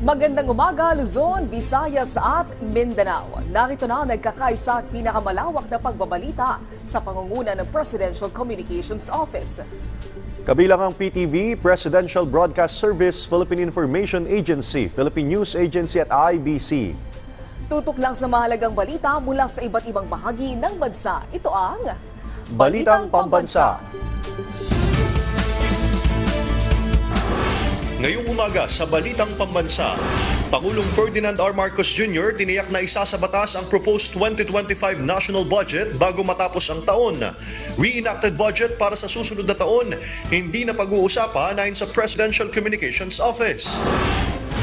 Magandang umaga, Luzon, Visayas at Mindanao. Narito na nagkakaisa at pinakamalawak na pagbabalita sa pangunguna ng Presidential Communications Office. Kabilang ang PTV, Presidential Broadcast Service, Philippine Information Agency, Philippine News Agency at IBC. Tutok lang sa mahalagang balita mula sa iba't ibang bahagi ng bansa. Ito ang Balitang Pambansa. Ngayong umaga sa Balitang Pambansa, Pangulong Ferdinand R. Marcos Jr. tiniyak na isa sa batas ang proposed 2025 national budget bago matapos ang taon. Reenacted budget para sa susunod na taon, hindi na pag-uusapan ayon sa Presidential Communications Office.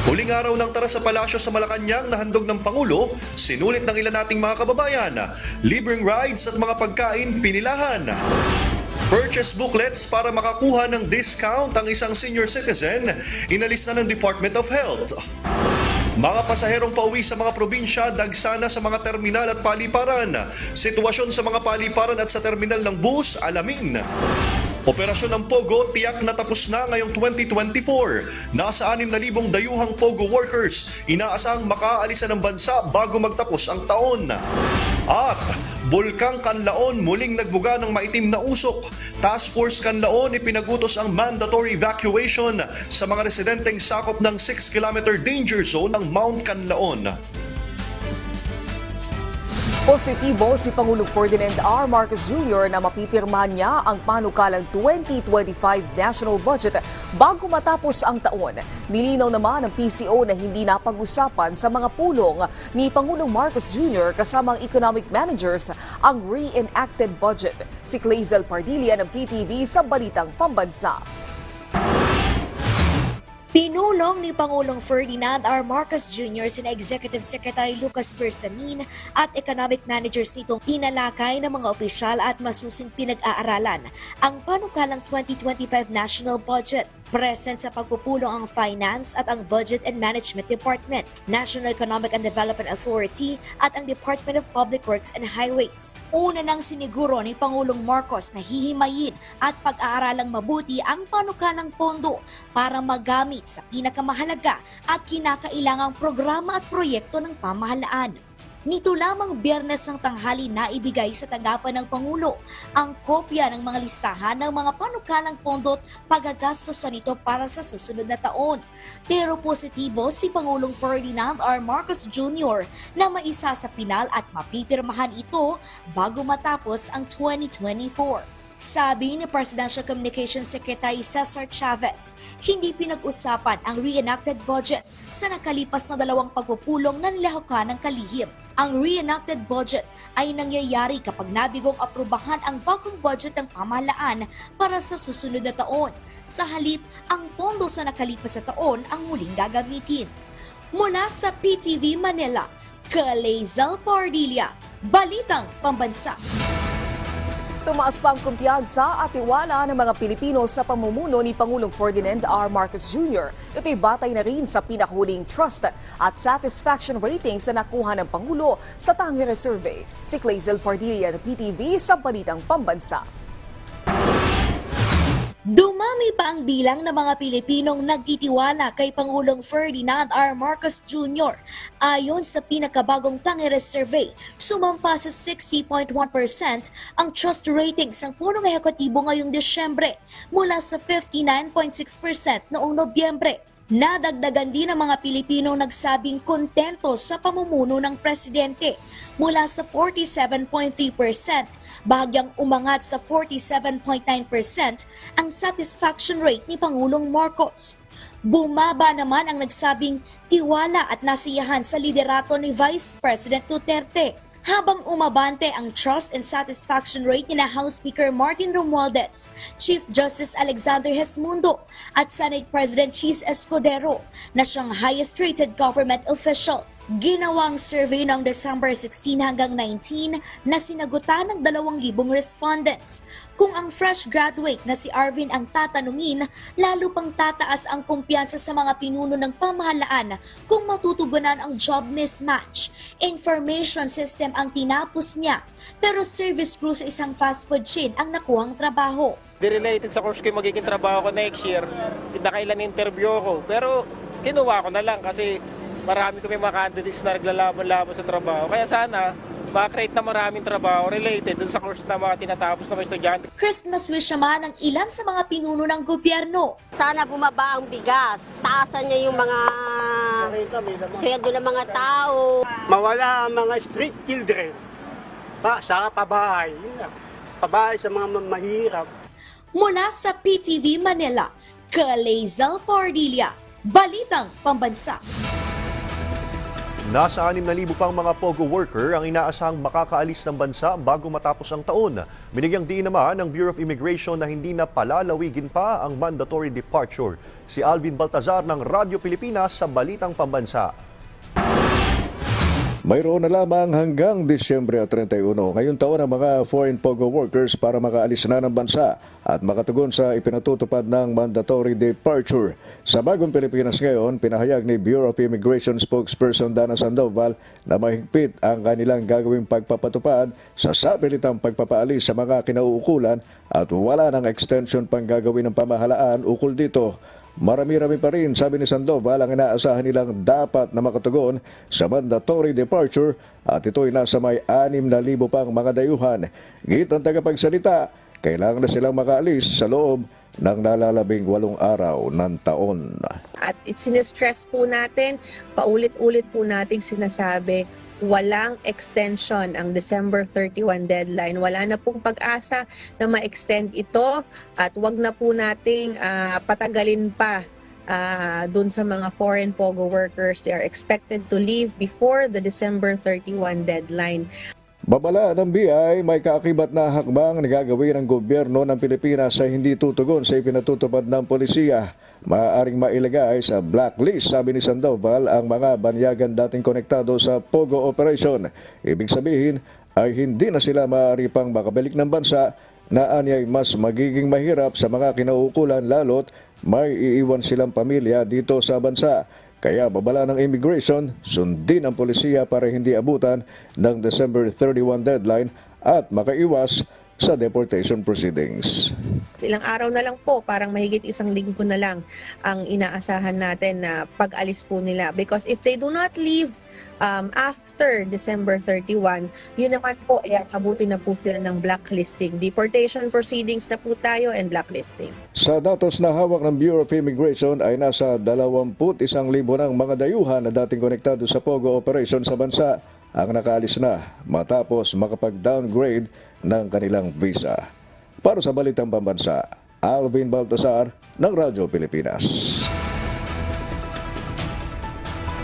Huling araw ng tara sa palasyo sa Malacanang na handog ng Pangulo, sinulit ng ilan nating mga kababayan, libreng rides at mga pagkain pinilahan. Purchase booklets para makakuha ng discount ang isang senior citizen, inalis na ng Department of Health. Mga pasaherong pauwi sa mga probinsya, dagsana sa mga terminal at paliparan. Sitwasyon sa mga paliparan at sa terminal ng bus, alamin. Operasyon ng Pogo, tiyak na tapos na ngayong 2024. Nasa 6,000 dayuhang Pogo workers, inaasang makaaalisan ng bansa bago magtapos ang taon. At Bulkang Kanlaon muling nagbuga ng maitim na usok. Task Force Kanlaon ipinagutos ang mandatory evacuation sa mga residenteng sakop ng 6-kilometer danger zone ng Mount Kanlaon. Positibo si Pangulong Ferdinand R. Marcos Jr. na mapipirmahan niya ang panukalang 2025 national budget bago matapos ang taon. Nilinaw naman ng PCO na hindi napag-usapan sa mga pulong ni Pangulong Marcos Jr. kasamang economic managers ang reenacted budget. Si Clazel Pardilla ng PTV sa Balitang Pambansa. Pinulong ni Pangulong Ferdinand R. Marcos Jr. sina Executive Secretary Lucas Bersamin at economic managers nitong tinalakay ng mga opisyal at masusing pinag-aaralan ang panukalang 2025 national budget. Present sa pagpupulong ang Finance at ang Budget and Management Department, National Economic and Development Authority at ang Department of Public Works and Highways. Una nang siniguro ni Pangulong Marcos na hihimayin at pag-aaralang mabuti ang panukalang pondo para magamit sa pinakamahalaga at kinakailangang programa at proyekto ng pamahalaan. Nito lamang Biyernes ng tanghali na ibigay sa tanggapan ng Pangulo ang kopya ng mga listahan ng mga panukalang pondo at pagagastos nito para sa susunod na taon. Pero positibo si Pangulong Ferdinand R. Marcos Jr. na maisa sa pinal at mapipirmahan ito bago matapos ang 2024. Sabi ni Presidential Communications Secretary Cesar Chavez, hindi pinag-usapan ang reenacted budget sa nakalipas na 2 pagpupulong na nilahukan ng kalihim. Ang reenacted budget ay nangyayari kapag nabigong aprubahan ang bagong budget ng pamahalaan para sa susunod na taon. Sa halip, ang pondo sa nakalipas na taon ang muling gagamitin. Mula sa PTV Manila, Clazel Pardilla, Balitang Pambansa. Tumaas pa ang kumpiyansa at tiwala ng mga Pilipino sa pamumuno ni Pangulong Ferdinand R. Marcos Jr. Ito'y batay na rin sa pinakahuling trust at satisfaction ratings na nakuha ng Pangulo sa Tangere Survey. Si Clazel Pardilla ng PTV sa Balitang Pambansa. Dumami pa ang bilang ng mga Pilipinong nagtitiwala kay Pangulong Ferdinand R. Marcos Jr. Ayon sa pinakabagong Tangere Survey, sumampa sa 60.1% ang trust ratings ng punong ehekutibo ngayong Desyembre mula sa 59.6% noong Nobyembre. Nadagdagan din ng mga Pilipinong nagsabing kontento sa pamumuno ng presidente mula sa 47.3%, bahagyang umangat sa 47.9% ang satisfaction rate ni Pangulong Marcos. Bumaba naman ang nagsabing tiwala at nasiyahan sa liderato ni Vice President Duterte. Habang umabante ang trust and satisfaction rate ni House Speaker Martin Romualdez, Chief Justice Alexander Gesmundo at Senate President Chis Escudero na siyang highest rated government official. Ginawang survey noong December 16 hanggang 19 na sinagutan ng 2,000 respondents. Kung ang fresh graduate na si Arvin ang tatanungin, lalo pang tataas ang kumpiyansa sa mga pinuno ng pamahalaan kung matutugunan ang job mismatch. Information system ang tinapos niya, pero service crew sa isang fast food chain ang nakuhang trabaho. Di related sa course ko yung magiging trabaho ko next year, nakailan interview ko. Pero kinuha ko na lang kasi marami kami mga candidates na naglalaban-laban sa trabaho. Kaya sana, makakreate na maraming trabaho related dun sa course na mga tinatapos na mga estudyante. Christmas wish naman ng ilan sa mga pinuno ng gobyerno. Sana bumaba ang bigas. Taasan niya yung mga sweldo ng mga tao. Mawala ang mga street children. Sa pabahay. Pabahay sa mga mahirap. Mula sa PTV Manila, Kalezal Pardilla, Balitang Pambansa. Nasa 6,000 pang mga POGO worker ang inaasahang makakaalis ng bansa bago matapos ang taon. Binigyang diin naman ng Bureau of Immigration na hindi na palalawigin pa ang mandatory departure. Si Alvin Baltazar ng Radyo Pilipinas sa Balitang Pambansa. Mayroon na lamang hanggang Disyembre 31 ngayong taon ang mga foreign POGO workers para makaalis na ng bansa at makatugon sa ipinatutupad ng mandatory departure. Sa Bagong Pilipinas ngayon, pinahayag ni Bureau of Immigration spokesperson Dana Sandoval na mahigpit ang kanilang gagawing pagpapatupad sa sabilitang pagpapaalis sa mga kinauukulan at wala ng extension pang gagawin ng pamahalaan ukol dito. Marami-rami pa rin, sabi ni Sandoval, ang inaasahan nilang dapat na makatugon sa mandatory departure at ito'y nasa may 6,000 pang mga dayuhan. Ngit ang tagapagsalita, kailangan na silang makaalis sa loob ng nalalabing 8 araw ng taon. At sinistress po natin, paulit-ulit po nating sinasabi, walang extension ang December 31 deadline. Wala na pong pag-asa na ma-extend ito at wag na po nating patagalin pa dun sa mga foreign POGO workers. They are expected to leave before the December 31 deadline. Babala ng BI, may kaakibat na hakbang na gagawin ng gobyerno ng Pilipinas sa hindi tutugon sa ipinatutupad ng polisiya. Maaaring mailagay sa blacklist, sabi ni Sandoval, ang mga banyagan dating konektado sa POGO operation. Ibig sabihin ay hindi na sila maaari pang makabalik ng bansa na anyay mas magiging mahirap sa mga kinauukulan lalo't may iiwan silang pamilya dito sa bansa. Kaya babala ng immigration, sundin ang polisiya para hindi abutan ng December 31 deadline at makaiwas sa deportation proceedings. Ilang araw na lang po, parang mahigit 1 linggo na lang ang inaasahan natin na pag-alis po nila. Because if they do not leave after December 31, yun naman po, abutin na po sila ng blacklisting. Deportation proceedings na po tayo and blacklisting. Sa datos na hawak ng Bureau of Immigration ay nasa 21,000 ng mga dayuhan na dating konektado sa POGO operation sa bansa ang nakaalis na matapos makapag-downgrade ng kanilang visa. Para sa Balitang Pambansa, Alvin Baltazar ng Radyo Pilipinas.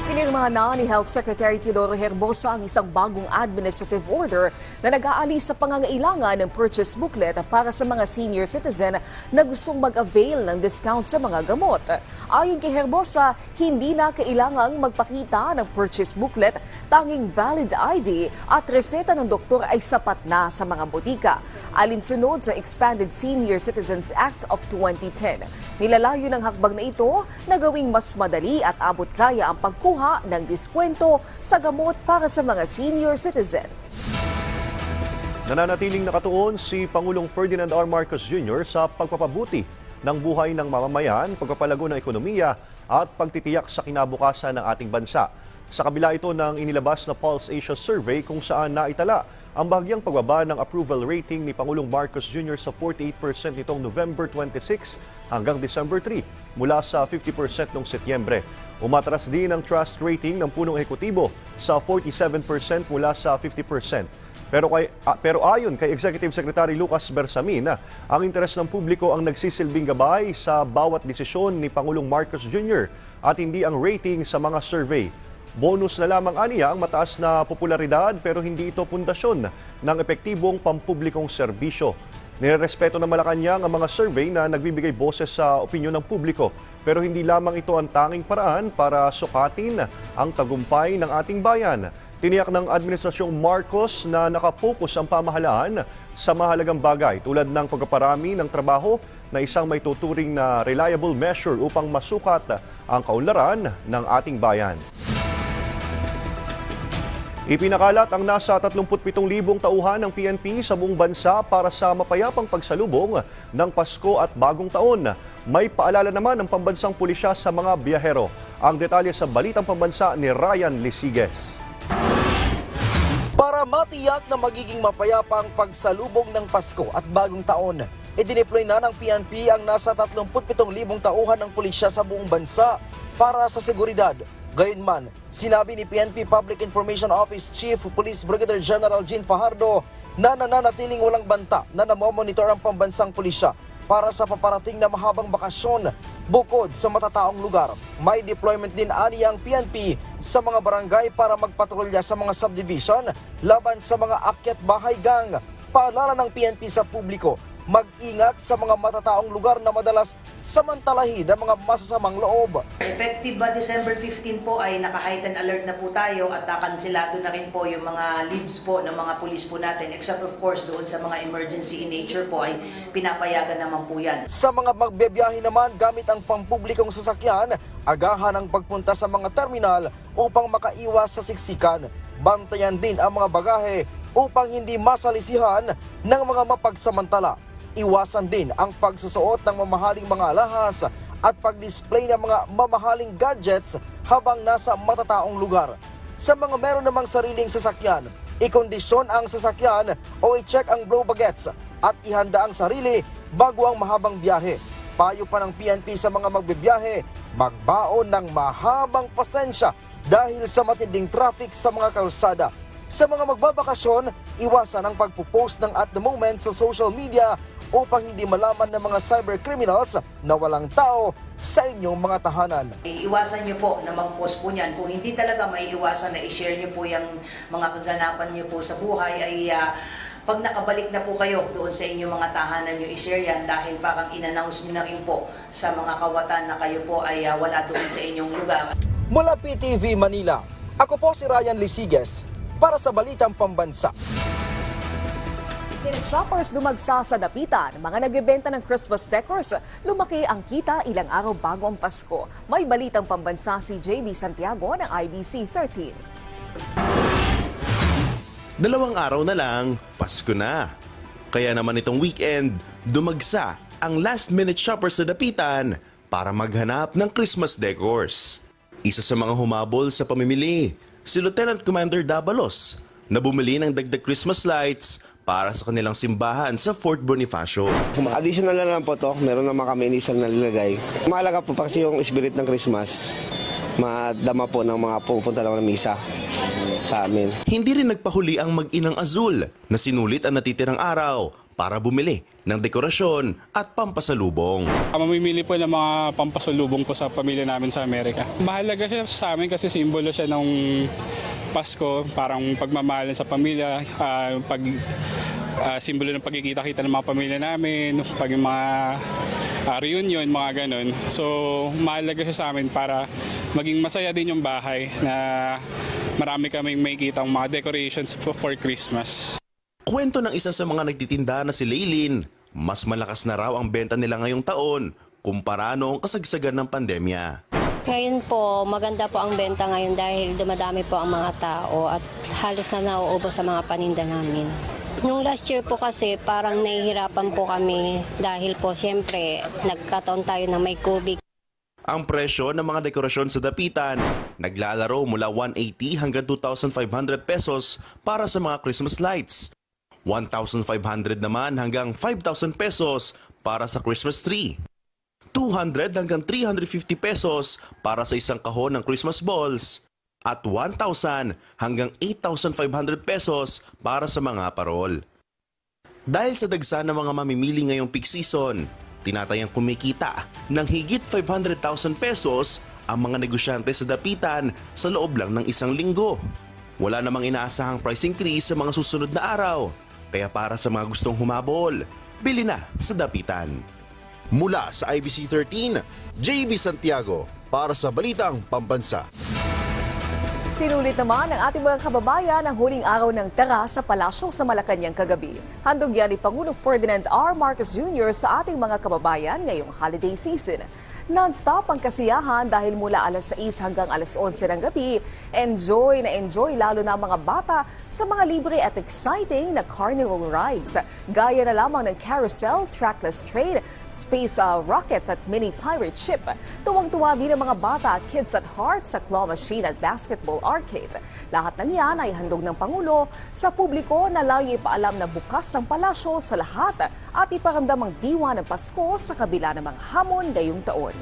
Pinirmahan na ni Health Secretary Teodoro Herbosa ang isang bagong administrative order na nag-aalis sa pangangailangan ng purchase booklet para sa mga senior citizen na gustong mag-avail ng discount sa mga gamot. Ayon kay Herbosa, hindi na kailangang magpakita ng purchase booklet, tanging valid ID at reseta ng doktor ay sapat na sa mga botika. Alinsunod sa Expanded Senior Citizens Act of 2010. Nilalayo ng hakbang na ito na gawing mas madali at abot kaya ang pagkuha ng diskwento sa gamot para sa mga senior citizen. Nananatiling nakatuon si Pangulong Ferdinand R. Marcos Jr. sa pagpapabuti ng buhay ng mamamayan, pagpapalago ng ekonomiya at pagtitiyak sa kinabukasan ng ating bansa. Sa kabila ito ng inilabas na Pulse Asia Survey kung saan naitala ang bahagyang pagbaba ng approval rating ni Pangulong Marcos Jr. sa 48% nitong November 26 hanggang December 3 mula sa 50% noong Setyembre. Umatras din ang trust rating ng punong ehekutibo sa 47% mula sa 50%. Pero ayon kay Executive Secretary Lucas Bersamin, ang interes ng publiko ang nagsisilbing gabay sa bawat desisyon ni Pangulong Marcos Jr. at hindi ang rating sa mga survey. Bonus na lamang aniya ang mataas na popularidad pero hindi ito pundasyon ng epektibong pampublikong serbisyo. Nirerespeto ng Malacanang ang mga survey na nagbibigay boses sa opinyon ng publiko pero hindi lamang ito ang tanging paraan para sukatin ang tagumpay ng ating bayan. Tiniyak ng Administrasyong Marcos na nakapokus ang pamahalaan sa mahalagang bagay tulad ng pagpaparami ng trabaho na isang may tuturing na reliable measure upang masukat ang kaunlaran ng ating bayan. Ipinakalat ang nasa 37,000 tauhan ng PNP sa buong bansa para sa mapayapang pagsalubong ng Pasko at Bagong Taon. May paalala naman ng pambansang pulisya sa mga biyahero. Ang detalye sa Balitang Pambansa ni Ryan Lisiges. Para matiyak na magiging mapayapang pagsalubong ng Pasko at Bagong Taon, idineploy na ng PNP ang nasa 37,000 tauhan ng pulisya sa buong bansa para sa seguridad. Gayunman, sinabi ni PNP Public Information Office Chief Police Brigadier General Jean Fajardo na nananatiling walang banta na namomonitor ang pambansang pulisya para sa paparating na mahabang bakasyon. Bukod sa matataong lugar, may deployment din ani ang PNP sa mga barangay para magpatrolya sa mga subdivision laban sa mga akyat bahay gang. Paalala ng PNP sa publiko, mag-ingat sa mga matataong lugar na madalas samantalahin ng mga masasamang loob. Effective ba December 15 po ay naka-heightened alert na po tayo at nakansilado na rin po yung mga leaves po ng mga pulis po natin, except of course doon sa mga emergency in nature po ay pinapayagan naman po yan. Sa mga magbebiyahe naman gamit ang pampublikong sasakyan, agahan ang pagpunta sa mga terminal upang makaiwas sa siksikan. Bantayan din ang mga bagahe upang hindi masalisihan ng mga mapagsamantala. Iwasan din ang pagsusuot ng mamahaling mga alahas at pag-display ng mga mamahaling gadgets habang nasa matataong lugar. Sa mga meron namang sariling sasakyan, ikondisyon ang sasakyan o i-check ang blow baguettes at ihanda ang sarili bago ang mahabang biyahe. Payo pa ng PNP sa mga magbibiyahe, magbaon ng mahabang pasensya dahil sa matinding traffic sa mga kalsada. Sa mga magbabakasyon, iwasan ang pagpupost ng at the moment sa social media upang hindi malaman ng mga cybercriminals na walang tao sa inyong mga tahanan. Iwasan niyo po na mag-post po niyan. Kung hindi talaga may iwasan na i-share niyo po yung mga kaganapan niyo po sa buhay ay pag nakabalik na po kayo doon sa inyong mga tahanan niyo, i-share yan dahil parang in-announce niyo na rin po sa mga kawatan na kayo po ay wala doon sa inyong lugar. Mula PTV Manila, ako po si Ryan Lisiges para sa Balitang Pambansa. Shoppers dumagsa sa dapitan, mga nagbebenta ng Christmas decors, lumaki ang kita ilang araw bago ang Pasko. May Balitang Pambansa si JB Santiago ng IBC 13. 2 araw na lang, Pasko na. Kaya naman itong weekend, dumagsa ang last-minute shoppers sa dapitan para maghanap ng Christmas decors. Isa sa mga humabol sa pamimili, si Lieutenant Commander Dabalos, na bumili ng dagdag Christmas lights para sa kanilang simbahan sa Fort Bonifacio. Additional na lang po to, meron naman kami initial na nilagay. Mahalaga po kasi yung spirit ng Christmas, madama po ng mga pupunta lang ng misa sa amin. Hindi rin nagpahuli ang mag-inang Azul na sinulit ang natitirang araw para bumili ng dekorasyon at pampasalubong. Mamimili po ng mga pampasalubong po sa pamilya namin sa Amerika. Mahalaga siya sa amin kasi simbolo siya ng Pasko, parang pagmamahalan sa pamilya, simbolo ng pagkikita-kita ng mga pamilya namin, pag yung mga reunion, mga ganon. So mahalaga siya sa amin para maging masaya din yung bahay na marami kaming makikita ang mga decorations for Christmas. Kwento ng isa sa mga nagtitinda na si Leylin, mas malakas na raw ang benta nila ngayong taon kumpara noong kasagsagan ng pandemya. Ngayon po, maganda po ang benta ngayon dahil dumadami po ang mga tao at halos na nauubos sa mga paninda namin. Nung last year po kasi parang nahihirapan po kami dahil po siyempre nagkataon tayo na may COVID. Ang presyo ng mga dekorasyon sa dapitan naglalaro mula 180 hanggang 2,500 pesos para sa mga Christmas lights. 1,500 naman hanggang 5,000 pesos para sa Christmas tree. 200 hanggang 350 pesos para sa isang kahon ng Christmas balls. At 1,000 hanggang 8,500 pesos para sa mga parol. Dahil sa dagsa ng mga mamimili ngayong peak season, tinatayang kumikita ng higit 500,000 pesos ang mga negosyante sa dapitan sa loob lang ng isang linggo. Wala namang inaasahang price increase sa mga susunod na araw. Kaya para sa mga gustong humabol, bili na sa dapitan. Mula sa IBC 13, JB Santiago para sa Balitang Pambansa. Sinulit naman ng ating mga kababayan ang huling araw ng tara sa palasyo sa Malacanang kagabi. Handog yan ni Pangulong Ferdinand R. Marcos Jr. sa ating mga kababayan ngayong holiday season. Non-stop ang kasiyahan dahil mula alas 6 hanggang alas 11 ng gabi. Enjoy na enjoy lalo na ang mga bata sa mga libre at exciting na carnival rides. Gaya na lamang ng carousel, trackless train, space rocket at mini pirate ship. Tuwang-tuwa din ang mga bata at kids at heart sa claw machine at basketball arcade. Lahat ng yan ay handog ng Pangulo sa publiko na lagi ipaalam na bukas ang palasyo sa lahat at iparamdam ang diwa ng Pasko sa kabila ng mga hamon ngayong taon.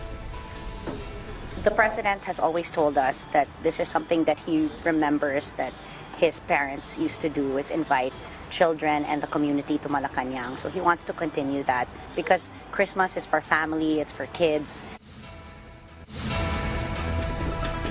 The President has always told us that this is something that he remembers that his parents used to do, is invite children and the community to Malacanang. So he wants to continue that because Christmas is for family, it's for kids.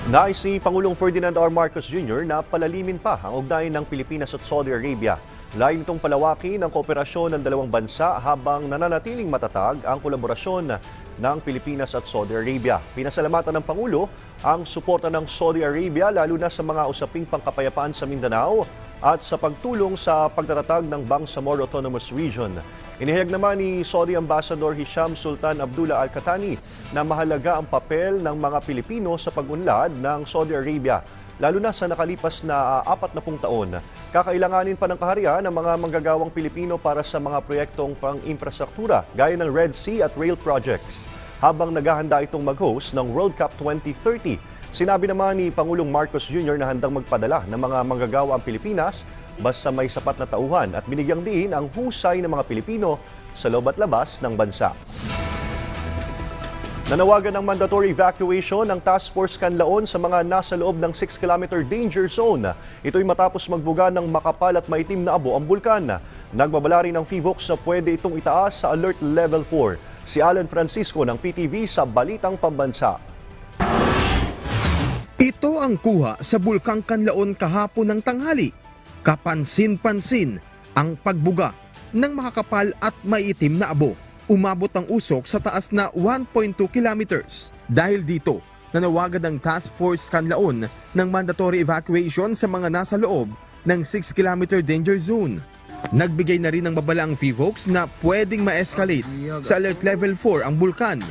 Nais ni Pangulong Ferdinand R. Marcos Jr. na palalimin pa ang ugnayan ng Pilipinas at Saudi Arabia. Layo nitong palawakin ang kooperasyon ng dalawang bansa habang nananatiling matatag ang kolaborasyon ng Pilipinas at Saudi Arabia. Pinasalamatan ng Pangulo ang suporta ng Saudi Arabia lalo na sa mga usaping pangkapayapaan sa Mindanao at sa pagtulong sa pagtatatag ng Bangsamoro Autonomous Region. Inihayag naman ni Saudi Ambassador Hisham Sultan Abdullah Al-Qatani na mahalaga ang papel ng mga Pilipino sa pag-unlad ng Saudi Arabia, lalo na sa nakalipas na 40 taon. Kakailanganin pa ng kaharian ang mga manggagawang Pilipino para sa mga proyektong pang-infrastruktura gaya ng Red Sea at rail projects. Habang naghahanda itong mag-host ng World Cup 2030, sinabi naman ni Pangulong Marcos Jr. na handang magpadala ng mga manggagawa ang Pilipinas basta may sapat na tauhan at binigyang diin ang husay ng mga Pilipino sa loob at labas ng bansa. Nanawagan ng mandatory evacuation ng Task Force Canlaon sa mga nasa loob ng 6-kilometer danger zone. Ito'y matapos magbuga ng makapal at maitim na abo ang bulkan. Nagbabala rin ng PHIVOLCS na pwede itong itaas sa Alert Level 4. Si Alan Francisco ng PTV sa Balitang Pambansa. Ito ang kuha sa Bulkang Canlaon kahapon ng tanghali. Kapansin-pansin ang pagbuga ng makakapal at maitim na abo. Umabot ang usok sa taas na 1.2 kilometers. Dahil dito, nanawagan ng Task Force Canlaon ng mandatory evacuation sa mga nasa loob ng 6-kilometer danger zone. Nagbigay na rin ng babala ang PHIVOLCS na pwedeng ma-escalate sa Alert Level 4 ang bulkan.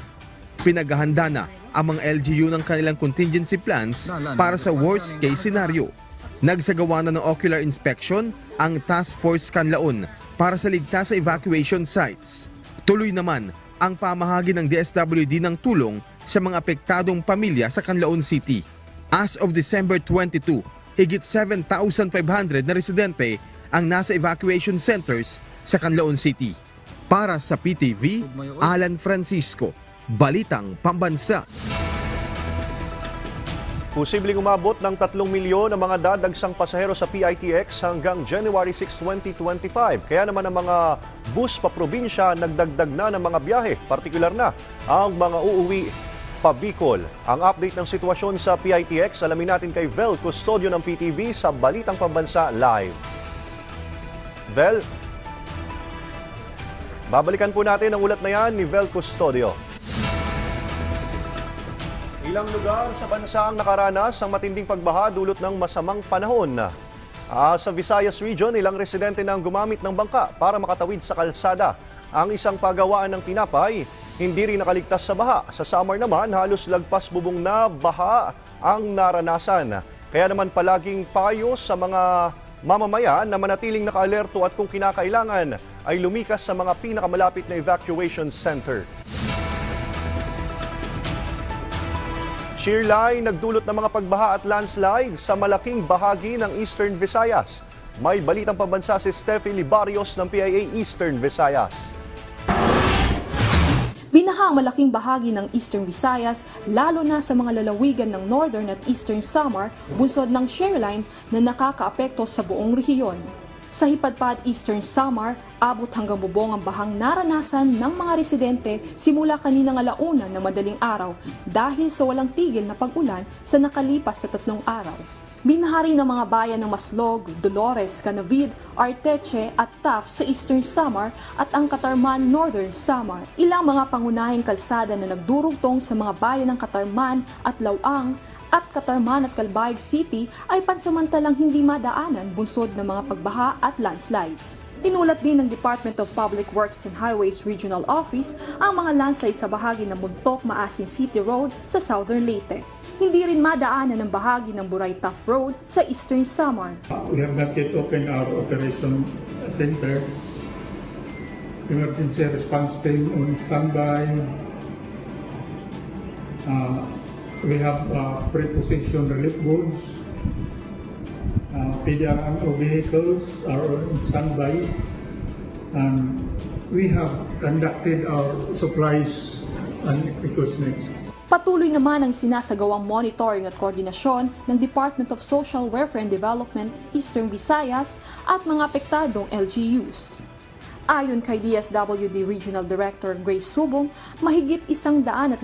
Pinaghahanda na ang mga LGU ng kanilang contingency plans para sa worst case scenario. Nagsagawa na ng ocular inspection ang Task Force Canlaon para sa ligtas sa evacuation sites. Tuloy naman ang pamahagi ng DSWD ng tulong sa mga apektadong pamilya sa Canlaon City. As of December 22, higit 7,500 na residente ang nasa evacuation centers sa Canlaon City. Para sa PTV, Alan Francisco, Balitang Pambansa. Posibleng umabot ng 3 milyon ang mga dadagsang pasahero sa PITX hanggang January 6, 2025. Kaya naman ang mga bus pa probinsya nagdagdag na ng mga biyahe, partikular na ang mga uuwi pa Bicol. Ang update ng sitwasyon sa PITX, alamin natin kay Vel Custodio ng PTV sa Balitang Pambansa Live. Vel, babalikan po natin ang ulat na yan ni Vel Custodio. Ilang lugar sa bansa ang nakaranas ng matinding pagbaha dulot ng masamang panahon. Sa Visayas Region, ilang residente nang gumamit ng bangka para makatawid sa kalsada. Ang isang pagawaan ng tinapay, hindi rin nakaligtas sa baha. Sa Samar naman, halos lagpas bubong na baha ang naranasan. Kaya naman palaging payo sa mga mamamayan na manatiling naka-alerto at kung kinakailangan ay lumikas sa mga pinakamalapit na evacuation center. Shearline nagdulot ng mga pagbaha at landslides sa malaking bahagi ng Eastern Visayas. May Balitang Pambansa si Steffi Libarios ng PIA Eastern Visayas. Binaha ang malaking bahagi ng Eastern Visayas, lalo na sa mga lalawigan ng Northern at Eastern Samar, bunsod ng Shearline na nakakaapekto sa buong rehiyon. Sa Hipadpad Eastern Samar, abot hanggang bubong ang bahang naranasan ng mga residente simula kaninang alauna ng madaling araw dahil sa walang tigil na pag-ulan sa nakalipas na 3 araw. Binahari ng mga bayan ng Maslog, Dolores, Canavid, Arteche at Taft sa Eastern Samar at ang Catarman, Northern Samar. Ilang mga pangunahing kalsada na nagdurugtong sa mga bayan ng Catarman at Lawang at Catarman at Calbayog City ay pansamantalang hindi madaanan bunsod ng mga pagbaha at landslides. Inulat din ng Department of Public Works and Highways Regional Office ang mga landslide sa bahagi ng Muntok Maasin City Road sa Southern Leyte. Hindi rin madaanan ng bahagi ng Buray-Taft Road sa Eastern Samar. We have not yet opened our operation center. Emergency response team on standby. We have pre-position relief goods. PDRMO vehicles are on standby. And we have conducted our supplies and equipment. Patuloy naman ang sinasagawang monitoring at koordinasyon ng Department of Social Welfare and Development Eastern Visayas at mga apektadong LGUs. Ayon kay DSWD Regional Director Grace Subong, mahigit 111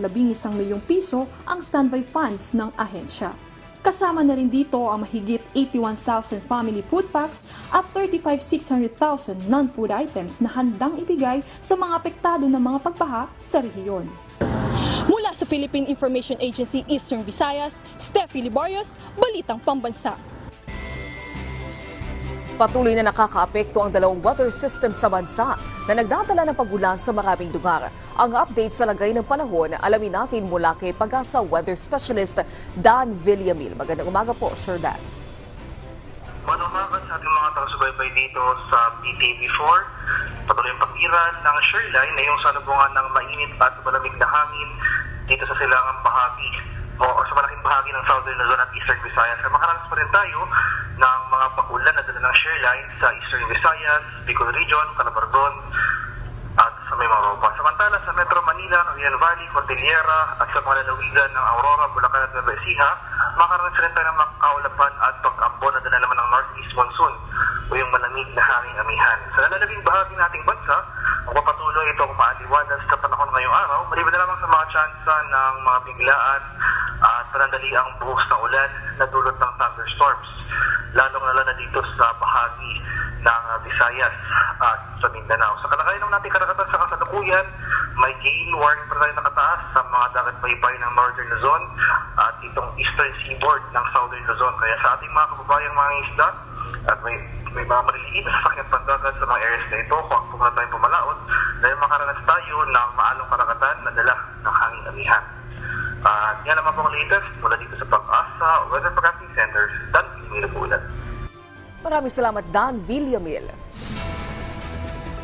milyong piso ang standby funds ng ahensya. Kasama na rin dito ang mahigit 81,000 family food packs at 35,600,000 non-food items na handang ibigay sa mga apektado ng mga pagbaha sa rehiyon. Mula sa Philippine Information Agency Eastern Visayas, Steffi Libarios, Balitang Pambansa. Patuloy na nakakaapekto ang dalawang water system sa bansa na nagdadala ng pagulan sa maraming lugar. Ang update sa lagay ng panahon, alamin natin mula kay Pag-asa Weather Specialist Dan Villamil. Magandang umaga po, Sir Dan. Manumagan sa ating mga taga-subaybay dito sa PTV4. Patuloy ang pag-iran ng shoreline na yung salubungan ng mainit at malamig na hangin dito sa silangang bahagi o sa malaking bahagi ng Southern Luzon at Eastern Visayas. Makaranas pa rin tayo ng mga pag-ulan na dala ng shoreline sa Eastern Visayas, Bicol Region, Calabardon at sa Mimaropa. Samantala sa Metro Manila, Cagayan Valley, Cordillera at sa mga lalawigan ng Aurora, Bulacan at Nueva Ecija, makaranas rin tayo ng makaulapan at pag-ambon na dala naman ng Northeast Monsoon o yung malamig na hanging amihan. Sa nalalabing bahagi nating bansa, magpapatuloy itong maaliwalas sa panahon ngayong araw, maliban na lamang sa mga tsansa ng mga biglaan at panandali ang buhos na ulan na dulot ng thunderstorms, lalong na dito sa bahagi ng Visayas at sa Mindanao. Sa kalagayan ng nating karagatan sa kasalukuyan, may gale warning pa tayo nakataas sa mga dagat baybay ng Northern Luzon at itong Eastern Seaboard ng Southern Luzon. Kaya sa ating mga kababayang mga isda at may mga maliliit na sasakyan pandagat sa mga areas na ito, kung muna tayong pumalaot, dahil makaranas tayo ng maalong karagatan na dala ng hanging amihan. At yan naman po ang latest mula dito sa Pag-asa Weather Forecasting Center, Dan Villamil po ulit. Maraming salamat, Dan Villamil.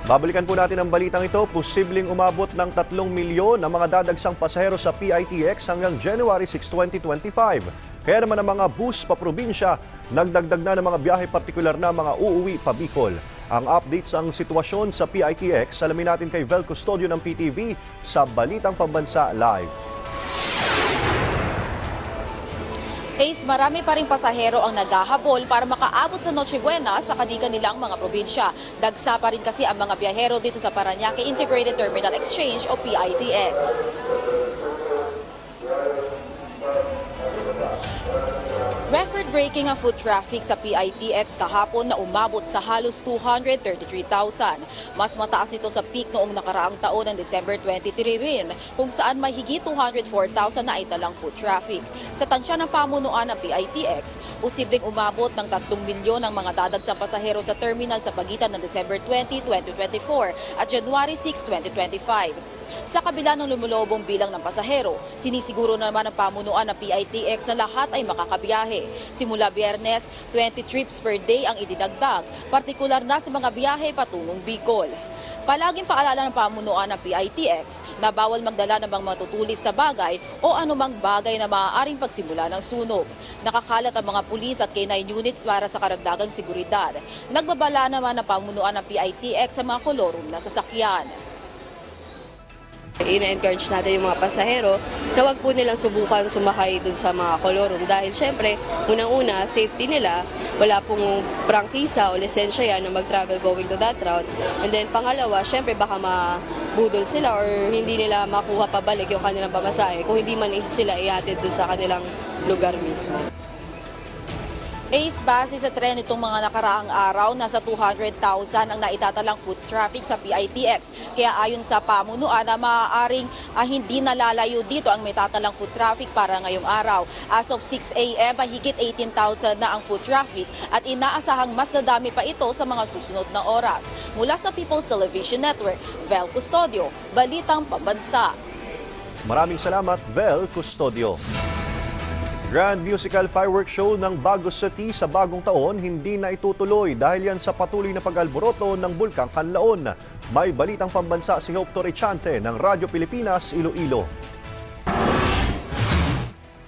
Babalikan po natin ang balitang ito. Posibleng umabot ng 3 milyon ang mga dadagsang pasahero sa PITX hanggang January 6, 2025. Kaya naman ang mga bus pa probinsya, nagdagdag na ng mga biyahe partikular na mga uuwi pa Bicol. Ang update sa sitwasyon sa PITX, alamin natin kay Vel Custodio ng PTV sa Balitang Pambansa Live. Ace, marami pa rin pasahero ang naghahabol para makaabot sa Noche Buena sa kanilang mga probinsya. Dagsa pa rin kasi ang mga biyahero dito sa Parañaque Integrated Terminal Exchange o PITX. Record-breaking ang foot traffic sa PITX kahapon na umabot sa halos 233,000. Mas mataas ito sa peak noong nakaraang taon ng December 23 rin, kung saan may higit 204,000 na italang foot traffic. Sa tansya ng pamunuan ng PITX, posibleng umabot ng 3 milyon ang mga dadagsang pasahero sa terminal sa pagitan ng December 20, 2024 at January 6, 2025. Sa kabila ng lumulobong bilang ng pasahero, sinisiguro naman ng pamunuan ng PITX na lahat ay makakabiyahe. Simula Biyernes, 20 trips per day ang idinagdag, partikular na sa mga biyahe patungong Bicol. Palaging paalala ng pamunuan ng PITX na bawal magdala ng mga matutulis na bagay o anumang bagay na maaaring pagsimula ng sunog. Nakakalat ang mga pulis at K9 units para sa karagdagang seguridad. Nagbabala naman ng pamunuan ng PITX sa mga kolorum na sasakyan. Ina-encourage natin yung mga pasahero na wag po nilang subukan sumakay dun sa mga kolorum dahil syempre, unang-una, safety nila, wala pong prangkisa o lisensya yan na mag-travel going to that route. And then pangalawa, syempre baka mabudol sila or hindi nila makuha pabalik yung kanilang pamasahe kung hindi man sila ihatid dun sa kanilang lugar mismo. Ace, base sa trend itong mga nakaraang araw, nasa 200,000 ang naitatalang foot traffic sa PITX. Kaya ayon sa pamunuan na maaaring hindi nalalayo dito ang may tatalang foot traffic para ngayong araw. As of 6 a.m. ay higit 18,000 na ang foot traffic at inaasahang mas nadami pa ito sa mga susunod na oras. Mula sa People's Television Network, Vel Custodio, Balitang Pambansa. Maraming salamat, Vel Custodio. Grand Musical Fireworks Show ng Baguio City sa bagong taon hindi na itutuloy dahil yan sa patuloy na pag-alboroto ng Bulkang Kanlaon. May balitang pambansa si Hope Torrechante ng Radyo Pilipinas, Iloilo.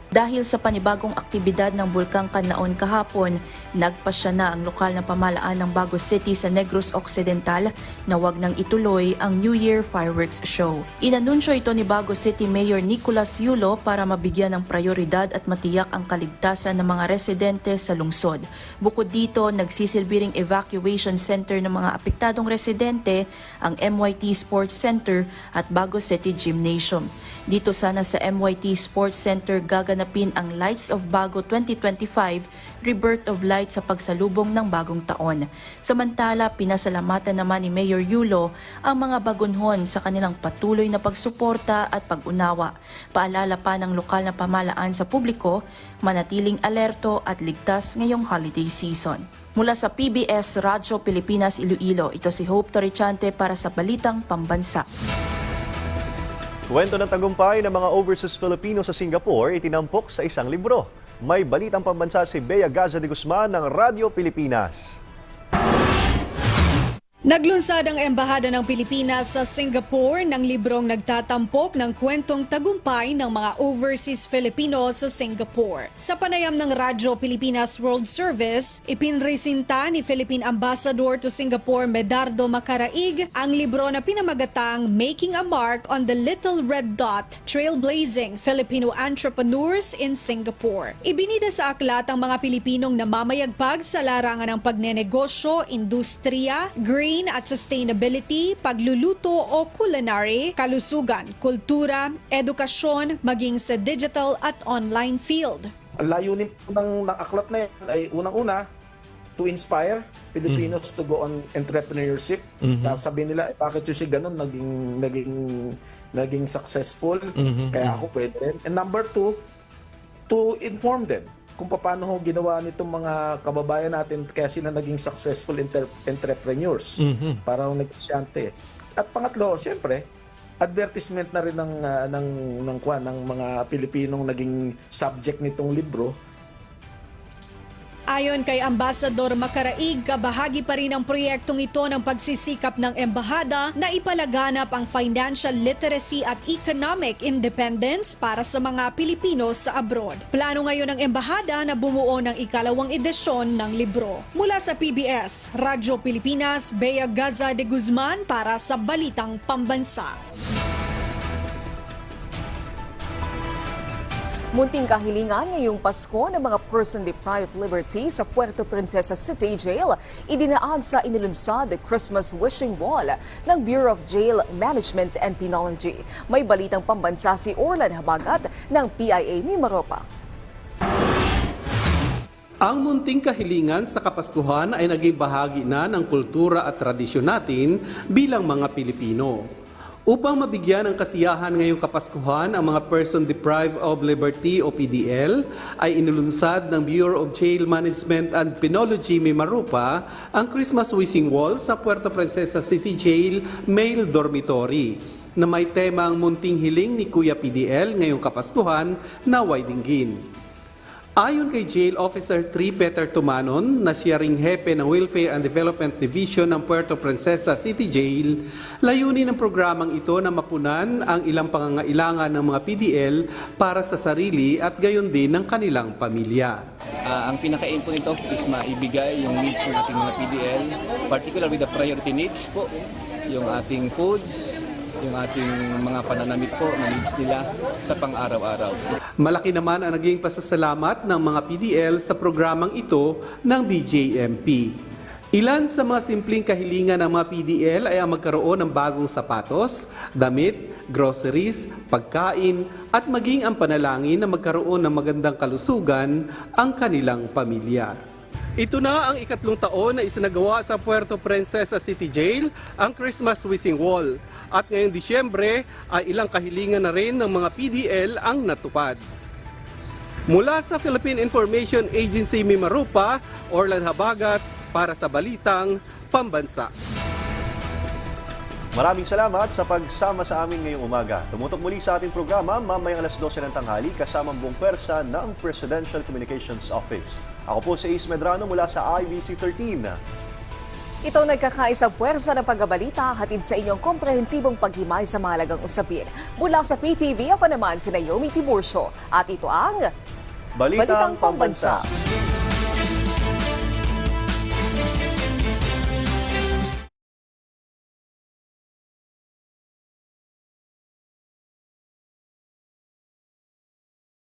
Dahil sa panibagong aktibidad ng Bulkang Kanlaon kahapon, nagpasya na ang lokal na pamahalaan ng Baguio City sa Negros Occidental na wag nang ituloy ang New Year Fireworks Show. Inanunsyo ito ni Baguio City Mayor Nicolas Yulo para mabigyan ng prioridad at matiyak ang kaligtasan ng mga residente sa lungsod. Bukod dito, nagsisilbi ring evacuation center ng mga apektadong residente ang MYT Sports Center at Baguio City Gymnasium. Dito sana sa MYT Sports Center gaganapin ang Lights of Baguio 2025 Rebirth of Light sa pagsalubong ng bagong taon. Samantala, pinasalamatan naman ni Mayor Yulo ang mga bagunhon sa kanilang patuloy na pagsuporta at pag-unawa. Paalala pa ng lokal na pamahalaan sa publiko, manatiling alerto at ligtas ngayong holiday season. Mula sa PBS Radyo Pilipinas Iloilo, ito si Hope Torrechante para sa Balitang Pambansa. Kwento ng tagumpay ng mga overseas Filipino sa Singapore itinampok sa isang libro. May balitang pambansa si Bea Gaza de Guzman ng Radyo Pilipinas. Naglunsad ang Embahada ng Pilipinas sa Singapore ng librong nagtatampok ng kwentong tagumpay ng mga overseas Filipino sa Singapore. Sa panayam ng Radyo Pilipinas World Service, ipinresinta ni Philippine Ambassador to Singapore Medardo Macaraig ang libro na pinamagatang Making a Mark on the Little Red Dot, Trailblazing Filipino Entrepreneurs in Singapore. Ibinida sa aklat ang mga Pilipinong namamayagpag sa larangan ng pagnenegosyo, industriya, green at sustainability, pagluluto o culinary, kalusugan, kultura, edukasyon, maging sa digital at online field. Ang layunin ng aklat na yan ay unang-una, to inspire Filipinos to go on entrepreneurship. Sabihin nila, bakit yung si ganun naging successful, kaya ako pwede rin. And number two, to inform them kung paano ginawa nitong mga kababayan natin kaya sila naging successful entrepreneurs para negosyante. At pangatlo, siyempre, advertisement na rin ng mga Pilipinong naging subject nitong libro. Ayon kay Ambassador Macaraig, kabahagi pa rin ang proyektong ito ng pagsisikap ng embahada na ipalaganap ang financial literacy at economic independence para sa mga Pilipino sa abroad. Plano ngayon ng embahada na bumuo ng ikalawang edisyon ng libro. Mula sa PBS, Radyo Pilipinas, Bea Gaza de Guzman para sa Balitang Pambansa. Munting kahilingan ngayong Pasko ng mga person-deprived liberty sa Puerto Princesa City Jail, idinaan sa inilunsad Christmas Wishing Wall ng Bureau of Jail Management and Penology. May balitang pambansa si Orlan Habagat ng PIA Mimaropa. Ang munting kahilingan sa Kapaskuhan ay naging bahagi na ng kultura at tradisyon natin bilang mga Pilipino. Upang mabigyan ng kasiyahan ngayong Kapaskuhan ang mga Person Deprived of Liberty o PDL, ay inulunsad ng Bureau of Jail Management and Penology Mimaropa ang Christmas Wishing Wall sa Puerto Princesa City Jail Male Dormitory na may temang munting hiling ni Kuya PDL ngayong Kapaskuhan na dinggin. Ayon kay Jail Officer 3 Peter Tumanon na siya ring hepe ng Welfare and Development Division ng Puerto Princesa City Jail, layunin ng programang ito na mapunan ang ilang pangangailangan ng mga PDL para sa sarili at gayon din ng kanilang pamilya. Ang pinaka-aim po nito is maibigay yung needs ng ating mga PDL, particularly the priority needs po, yung ating foods, yung ating mga pananamit po na needs nila sa pang-araw-araw. Malaki naman ang naging pasasalamat ng mga PDL sa programang ito ng BJMP. Ilan sa mga simpleng kahilingan ng mga PDL ay ang magkaroon ng bagong sapatos, damit, groceries, pagkain at maging ang panalangin na magkaroon ng magandang kalusugan ang kanilang pamilya. Ito na ang ikatlong taon na isinagawa sa Puerto Princesa City Jail ang Christmas Wishing Wall. At ngayong Disyembre ay ilang kahilingan na rin ng mga PDL ang natupad. Mula sa Philippine Information Agency Mimarupa, Orlan Habagat para sa Balitang Pambansa. Maraming salamat sa pagsama sa amin ngayong umaga. Tumutok muli sa ating programa mamayang alas 12 ng tanghali kasama ang buong pwersa ng Presidential Communications Office. Ako po si Ace Medrano mula sa IBC 13. Ito nagkakaisang puwersa ng pagbabalita, hatid sa inyong komprehensibong paghimay sa mahalagang usapin. Mula sa PTV, ako naman si Naomi Tiburcio. At ito ang Balitang Pambansa. Pambansa.